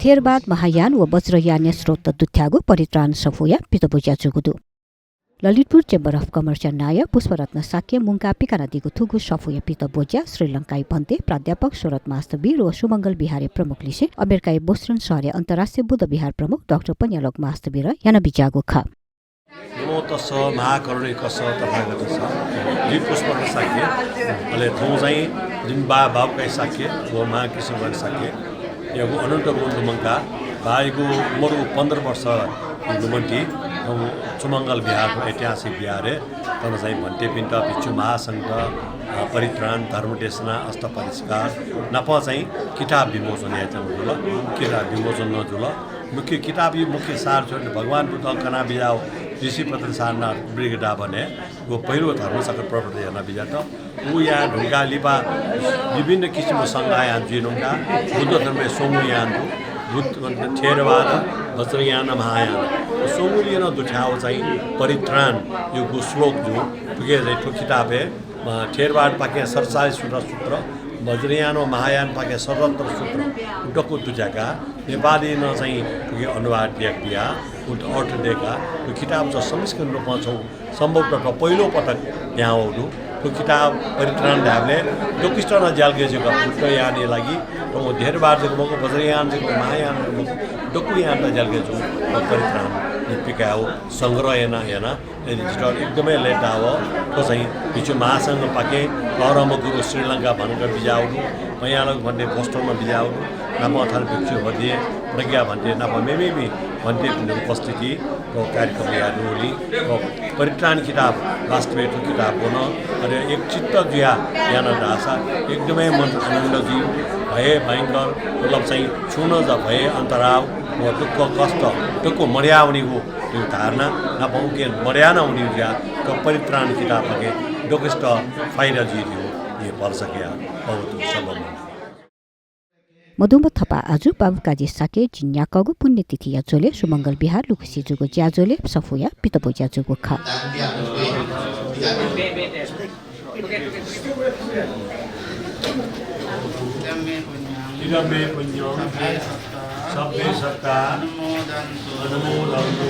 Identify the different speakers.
Speaker 1: थेरबाद महायान व वज्रयान स्रोत दुथ्यागु परित्राण सफुया पितबुजा जुगुदु Lalitpur chamber of commerce नाय पुष्परत्न साक्य मुंका पिकाना दिगु थुगु सफुया पितबुजा श्रीलंकाई भन्ते प्राध्यापक शरद मास्तबीर व सुमंगल बिहारी प्रमुख लिसे अमेरिकाई बोस्टन शहर अन्तर्राष्ट्रिय बुद्ध विहार प्रमुख डाक्टर पन्यालोक मास्तबीर याना बिजागु ख
Speaker 2: नमो तस्स महाकरुणे कस तथागत छ जी पुष्परत्न साक्य अले थौ चाहिँ जुन बाबुकाई साक्य व महाकृष्ण साक्य यगु अनन्त गुण मंका बाइगु उमरु 15 वर्ष गुमन्टी सुमंगल बिहारको ऐतिहासिक बिहार तन चाहिँ भन्टे पिण्ड भिक्षु महासङ्घ परित्राण धर्मदेशना अष्ट परिष्कार नप चाहिँ किताब विमोचन जुल किताब विमोचन नजुल मुख्य किताब मुख्य सार छोड्ने भगवान बुद्ध कना बिजाओ ऋषि पतन सारना ब्रिगेडा भने वो पहिलो धर्मचक्र प्रवर्तन हेर्न बिजा त ऊ यहाँ ढुङ्गा लिपा विभिन्न किसिमको सङ्घायान जुनुङ्गा बुद्ध धर्म सोमुयान बुद्ध थेरवाद वज्रयान महायान सोमुलियन दुठाओ चाहिँ परित्राण यो श्लोक जो पुगे चाहिँ ठो किताबे थेरवाद पाके 47 सूत्र वज्रयान व महायान पाके 77 सूत्र डको दुजाका नेपाली न चाहिँ पुगे अनुवाद दिया अर्थ दिएका यो किताब चाहिँ समिष्करण रूपमा छौँ सम्भवतः पहिलो पटक यहाँ आउनु त्यो किताब परित्राण ढाबले डोकिस्टन जालगेजको पुत्रयाने लागि र धेरै बारको वज्रयान महायान डोकुयान जालगेजु परित्राण निपिकाओ सङ्ग्रह हेर्न एकदमै लेट आयो त्यो चाहिँ भिचु महासङ्घ पाके परम गुरु श्रीलङ्का भनेर बिजाउनु मैयालक भन्ने पोस्टरमा बिजाउनु नाम अथार भिक्षु भदिए प्रज्ञा भन्थे नाम मेमेमी भन्थे उपस्थिति कार्यक्रम यादोली परित्राण किताब वास्तविक किताब हुन अनि एक चित्त जुया याना ढासा एकदमै मन आनन्दजी भए भयङ्कर मतलब चाहिँ छुन ज भए अन्तराव व दुःख कष्ट दुःख मर्याउनेको त्यो धारणा नपाउँके मर्या नहुने ज्या परित्राण किताब के डोकिस्ट फाइदा जी थियो ये पर्सक्या बहुत सबम
Speaker 1: मधुम थपा आजु बाबुकाजी साके जिन्याकगु पुण्यतिथि याजोले सुमंगल बिहार लुखसी जुगु ज्याजोले सफुया पितबुजा जुगु ख
Speaker 2: इदमे पुण्यो सब्बे सत्ता अनुमोदन्तु